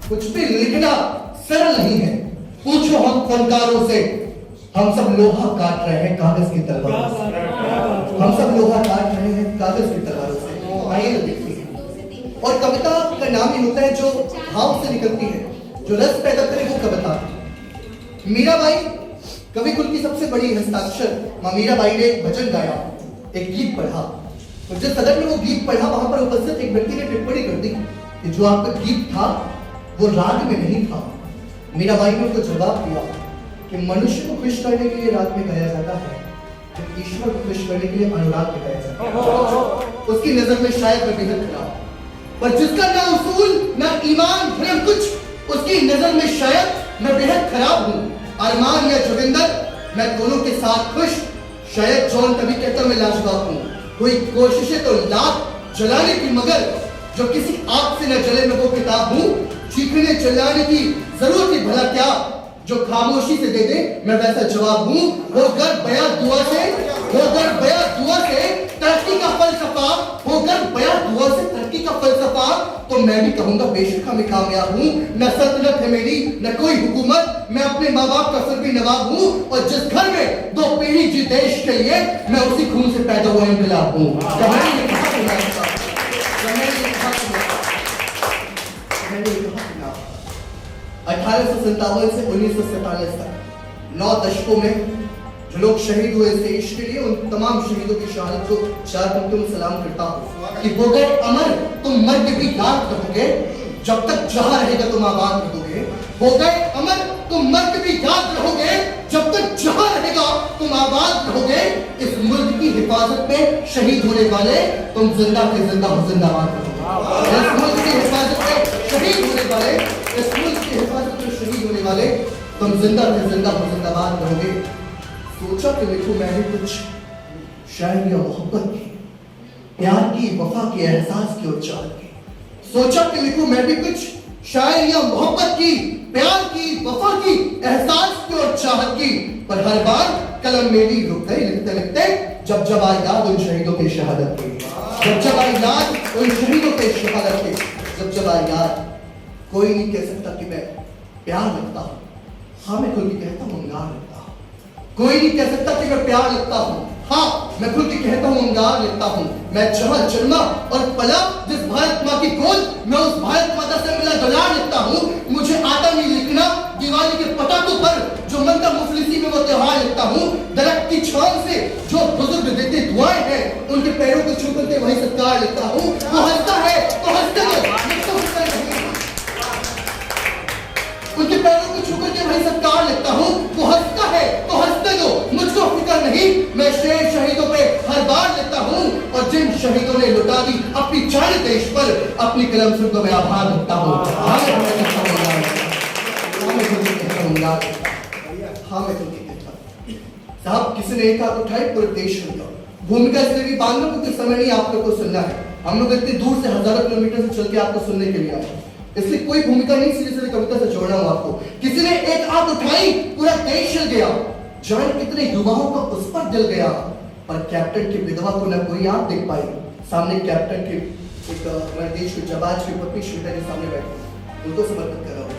कुछ भी लिखना सरल नहीं है। पूछो हम फनकारों से, हम सब लोहा काट रहे हैं कागज की तलवारों से। हम सब लोहा काट रहे हैं कागज की तलवारों से। आइए ना देखते हैं। और कविता का नाम ही होता है जो भाव से निकलती है, जो रस पैदा करे वो कविता। मीराबाई कवि कुल की सबसे बड़ी हस्ताक्षर मां मीराबाई ने एक भजन गाया, एक गीत पढ़ा। तो जिस सदन में वो गीत पढ़ा वहां पर उपस्थित एक व्यक्ति ने टिप्पणी कर दी कि जो आपका गीत था वो राग में नहीं था। मीराबाई ने उसको जवाब दिया कि मनुष्य को खुश करने के लिए राग में गाया जाता है, तो ईश्वर को खुश करने के लिए अनुराग में गाया जाता है। उसकी नजर में शायद मैं बेहद खराब, पर जिसका ना उसूल ना ईमान धर्म कुछ, उसकी नजर में शायद मैं बेहद खराब हूँ। अरमान या जोगिंदर, मैं दोनों के साथ खुश। शायद जॉन तभी कहता मैं लाजवाब हूँ। कोई कोशिशें तो लाख जलाने की, मगर जो किसी आग से न जले मैं वो किताब हूँ। चीखने चिल्लाने की जरूरत ही भला क्या, जो खामोशी से दे दे मैं वैसा जवाब हूँ। वो गर बया दुआ से, वो गर बया दुआ से तरक्की का फलसफा, वो गर बया दुआ से तरक्की का फलसफा, तो मैं भी कहूंगा बेशक मैं कामयाब हूँ। न सल्तनत है मेरी न कोई हुकूमत, मैं अपने माँ बाप का फिर भी नवाब हूँ। और जिस घर में 2 पीढ़ी जी देश के लिए, मैं उसी खून से पैदा हुआ इंकलाब हूँ। 1857 से 1947 तक 9 दशकों में जो लोग शहीद हुए इस देश के लिए, उन तमाम शहीदों की शहादत को 4 पंक्तियों में सलाम करता हूँ कि हो गए अमर तुम मर के भी याद रहोगे, जब तक जहां रहेगा तुम आबाद रहोगे। हो गए अमर तुम मर के भी याद रहोगे, जब तक जहां रहेगा तुम आबाद रहोगे। इस मुल्क की हिफाजत में शहीद होने वाले तुम जिंदा के जिंदा हो, जिंदाबाद रहोगे। इस मुल्क की हिफाजत में शहीद होने वाले, इस मुल्क की हिफाजत में शहीद होने वाले तुम जिंदा के जिंदा हो, जिंदाबाद रहोगे। सोचा कि लिखूं मैं भी कुछ शायरी या मोहब्बत की, प्यार की, वफा की, एहसास की और चाहत की। सोचा कि लिखूं मैं भी कुछ शायरी या मोहब्बत की, प्यार की, वफा की, एहसास की और चाहत की, पर हर बार कलम मेरी रुक गई लिखते लिखते, जब जब आई याद उन शहीदों की शहादत की, जब जब आई याद उन शहीदों की शहादत की, जब जब आई याद। कोई नहीं कह सकता कि मैं प्यार लगता हूँ, हाँ मैं खुद की कहता हूँ अंगार लगता हूँ। कोई नहीं कह सकता कि मैं प्यार लगता हूँ, हाँ मैं खुद की कहता हूँ अंगार लगता हूँ। मैं जहाँ जन्मा और पला जिस भारत माँ की गोद, मैं उस भारत माता से मिला दुलार लगता हूँ। मुझे आता नहीं लिखना दिवाली के पटाखों पर, जो मनता मुफलिसी में वो त्योहार लगता हूँ। दरख्त की छांव से जो बुजुर्ग देते दुआएं हैं, उनके पैरों को छू करके वही सत्कार लगता हूँ। वो हंसता है तो हंसते दो, उनके पैरों को छू करके वही सत्कार लगता हूँ। वो हंसता है तो हंसते दो, मुझको फिक्र नहीं, मैं शेर शहीदों पे हर बार लगता हूँ। और जिन शहीदों ने लुटा दी अपनी जान देश पर, अपनी कलम से उनको मैं आभार रखता हूँ। हाँ मैं खुद की कहता हूँ साहब, किसी ने एक हाथ उठाई पूरे देश में भूमिका इसलिए भी बांधो क्योंकि समय नहीं आप लोग को सुनना है। हम लोग इतनी दूर से हजारों किलोमीटर से चल के आपको सुनने के लिए आए, इसलिए कोई भूमिका नहीं, सीधे कविता से जोड़ना हूं आपको। किसी ने एक आंख उठाई पूरा देश हिल गया, जाने कितने युवाओं का उस पर दिल गया, पर कैप्टन की विधवा को न कोई आंख देख पाई। सामने कैप्टन के एक हमारे देश के जबाज की पत्नी श्वेता के सामने बैठी, उनको समर्पित कर रहा हूं।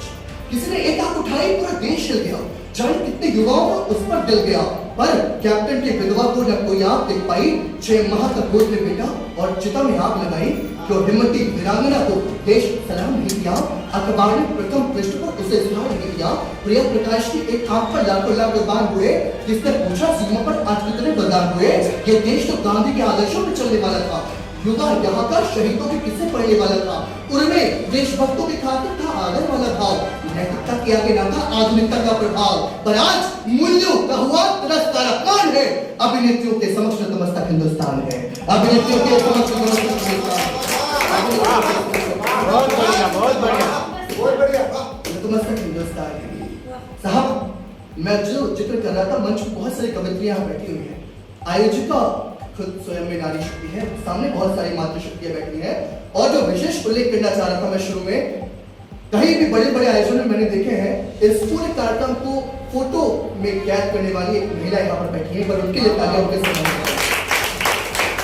किसी ने एक आंख उठाई पूरा देश हिल गया, जाने कितने युवाओं का उस पर दिल गया, पर कैप्टन की विधवा को न कोई आंख देख पाई। 6 माह का गोद में बेटा और चिता में आग लगाई, जो हिम्मती वीरांगना को देश सलाम नहीं किया। अखबार ने प्रथम पृष्ठ पर उसे इजहार नहीं किया। प्रिया प्रकाश की एक आंख पर लाखों लाख कुर्बान हुए, जिसने पूछा सीमा पर आज कितने बलिदान हुए। ये देश तो गांधी के आदर्शों में चलने वाला था, युवा यहाँ का शहीदों के किस्से पढ़ने वाला था, उनमें देशभक्तों के खातिर था आदर वाला भाव, नैतिकता के आगे ना था आधुनिकता का प्रभाव। पर आज मूल्यों का हुआ तिरस्कार कौन है? अभिनेत्रियों के समक्ष नतमस्तक हिंदुस्तान है, अभिनेत्रियों के समक्ष नतमस्तक हिंदुस्तान। बहुत बढ़िया, बहुत बढ़िया, बहुत बढ़िया। नतमस्तक हिंदुस्तान है साहब। मैं जो जिक्र कर रहा था, मंच में बहुत सारी कवित्रियां बैठी हुई हैं। आयोजिका खुद स्वयं में नारी शक्ति है, सामने बहुत सारी मातृशक्तियां बैठी हैं। और जो विशेष उल्लेख करना चाह रहा था मैं शुरू में, कहीं भी बड़े बड़े आयोजन में मैंने देखे हैं, इस पूरे कार्यक्रम को फोटो में कैद करने वाली एक महिला यहाँ पर बैठी है, पर उनके लिए तालियां उनके सामने।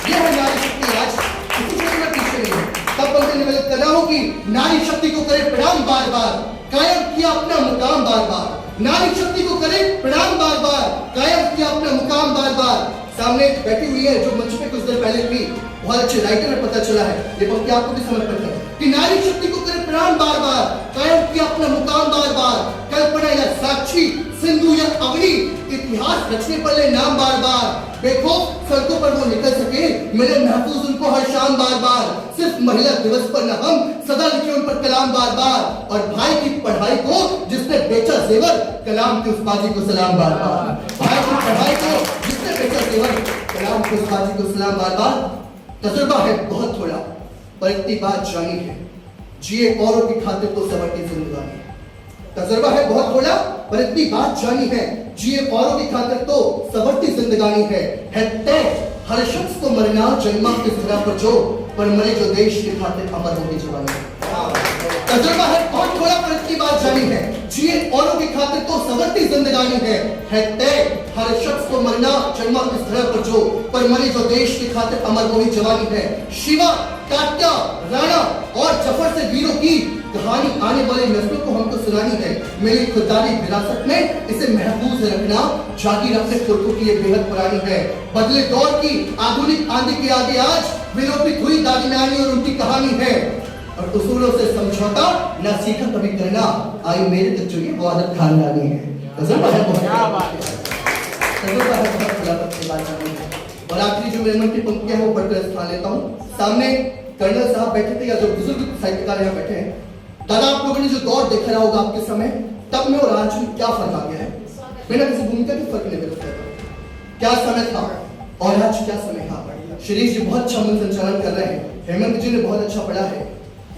ये है नारी शक्ति। आज किसी को पीछे नहीं है, तब बंदे निवेदित कर रहा हूं कि नारी शक्ति को करे प्रणाम बार बार, कायम किया अपना मुकाम बार बार। नारी शक्ति को करे प्रणाम बार बार, कायम किया अपना मुकाम बार बार। सामने बैठी हुई है जो मंच पे कुछ देर पहले भी बहुत अच्छे राइटर में पता चला है, ये पंक्ति आपको भी समर्पित है कि नारी शक्ति को करे प्रणाम बार बार, कायम किया अपना मुकाम बार बार। कल्पना या साक्षी, सिंधु या अग्नि, इतिहास रचने पर ले नाम बार बार। देखो सड़कों पर वो निकल सके, मिले महफूज उनको हर शाम बार बार। सिर्फ महिला दिवस पर न हम सदा लिखे उन पर कलाम बार बार। और भाई की पढ़ाई को जिसने बेचा जेवर, कलाम के उस बाजी को सलाम बार बार। भाई की पढ़ाई को जिसने बेचा जेवर, कलाम के उस बाजी को सलाम बार बार। तजुर्बा है बहुत थोड़ा पर इतनी बात जानी है, जिए औरों की खातिर तो सवरती जिंदगानी। तजुर्बा है बहुत थोड़ा पर इतनी बात जानी है, जिए औरों की खातिर तो सवरती जिंदगानी है तय हर शख्स को मरना जन्मा किस तरह पर जो, पर मरे जो देश की खातिर अमर होगी जवानी। तजुर्बा है बहुत थोड़ा पर इतनी बात जानी है, जिए औरों की खातिर तो सवरती जिंदगानी है तय हर शख्स को मरना जन्मा किस तरह पर जो, पर मरे जो देश की खातिर अमर होगी जवानी है। शिवा, कात्या, राणा और जफर से वीरों की कहानी आने वाले नस्लों को हमको सुनानी है। मेरी खुददारी विरासत में इसे महफूज रखना, जागी रखने पुरखों की ये बेहद पुरानी है। बदले दौर की आधुनिक आंधी के आगे आज विलोपित हुई दादी नानी और उनकी कहानी है। और उसूलों से समझौता न सीखा कभी करना, आई मेरे तक जो ये वो आदत खानदानी है। तजुर्बा है बहुत खुलाफत की बात करनी है। और आखिरी जो मेरे मन की पंक्तियां है वो पढ़कर स्थान लेता हूँ। सामने कर्नल साहब बैठे थे या जो बुजुर्ग साहित्यकार यहाँ बैठे हैं। दादा, आप लोगों ने जो दौर देखा रहा होगा आपके समय, तब में और आज में क्या फर्क आ गया है? बिना किसी भूमिका के फर्क नहीं देखता। क्या समय था और आज क्या समय था? शिरीष जी बहुत अच्छा मन संचालन कर रहे हैं, हेमंत जी ने बहुत अच्छा पढ़ा है।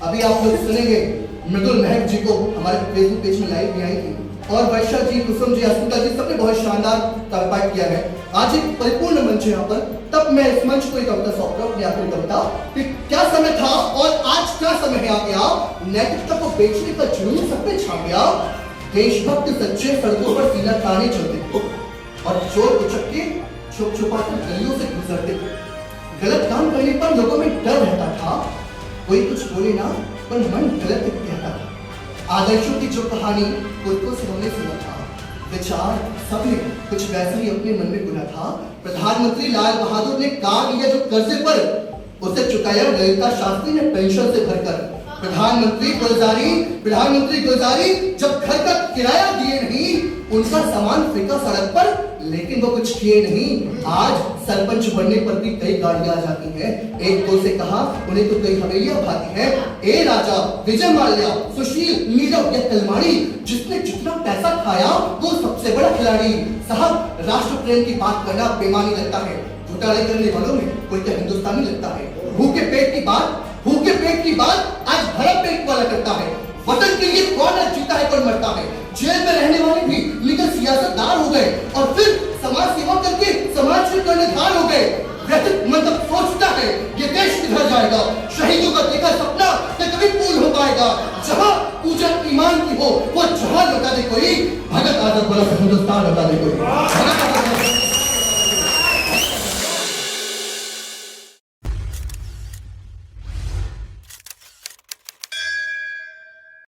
अभी आप लोग सुनेंगे मृदुल महक जी को हमारे फेसबुक पेज में लाइव भी आई थी, और वर्षा जी, कुसुम जी, अस्मिता जी, सबने बहुत शानदार कार्य किया है। आज एक परिपूर्ण मंच है यहाँ पर। तब मैं इस मंच को एक कविता सौंप रहा हूँ, अपनी आखिरी कविता कि क्या समय था और आज क्या समय है आ गया। नैतिकता को बेचने का जुनून सब पे छा गया। देशभक्त सच्चे सड़कों पर सीना ताने चलते थे और चोर उचक्के छुप छुपा कर गलियों से गुजरते थे। गलत काम करने पर लोगों में डर रहता था, कोई कुछ बोले ना पर मन गलत कहता था। आदर्शों की जो कहानी पुरखों से हमने सुना था, विचार सबने कुछ वैसा ही अपने मन में बुना था। प्रधानमंत्री लाल बहादुर ने कार लिया जो कर्जे पर, उसे चुकाया ललिता शास्त्री ने पेंशन से भरकर। प्रधानमंत्री गुलजारी जब घर का किराया दिए नहीं, उनका सामान फेंका सड़क पर, लेकिन वो कुछ किए नहीं। आज सरपंच बनने पर भी कई गाड़ियां आ जाती हैं। एक दो से कहा उन्हें तो कई हवेलियां भाती हैं। ए राजा, विजय माल्या, सुशील, नीरव या कलमाड़ी, जिसने जितना पैसा खाया वो सबसे बड़ा खिलाड़ी। साहब, राष्ट्र प्रेम की बात करना बेमानी लगता है, घोटाले करने वालों में कोई क्या हिंदुस्तानी लगता है। भूखे पेट की बात आज भरा पेट वाला करता है। वतन के लिए कौन जीता है कौन मरता है। जेल में रहने वाले भी लीगल सियासतदान हो गए और फिर समाज सेवा करके समाज के कर्णधार हो गए। व्यथित मतलब सोचता है ये देश किधर जाएगा। शहीदों का देखा सपना क्या कभी पूर्ण हो पाएगा। जहां पूजा ईमान की हो वो जहां लौटा दे कोई, भगत आजाद वाला हिंदुस्तान लौटा दे कोई।